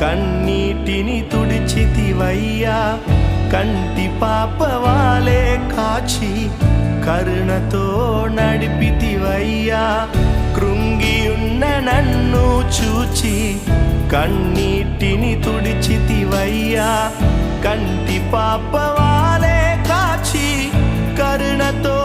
కన్నీటిని తుడిచితివయ్యా కంటి పాపవాలే కాచి కరుణతో నడిపితివయ్యా కృంగియున్న నన్ను చూచి కన్నీటిని తుడిచితివయ్యా కంటి పాపవాలే కాచి కరుణతో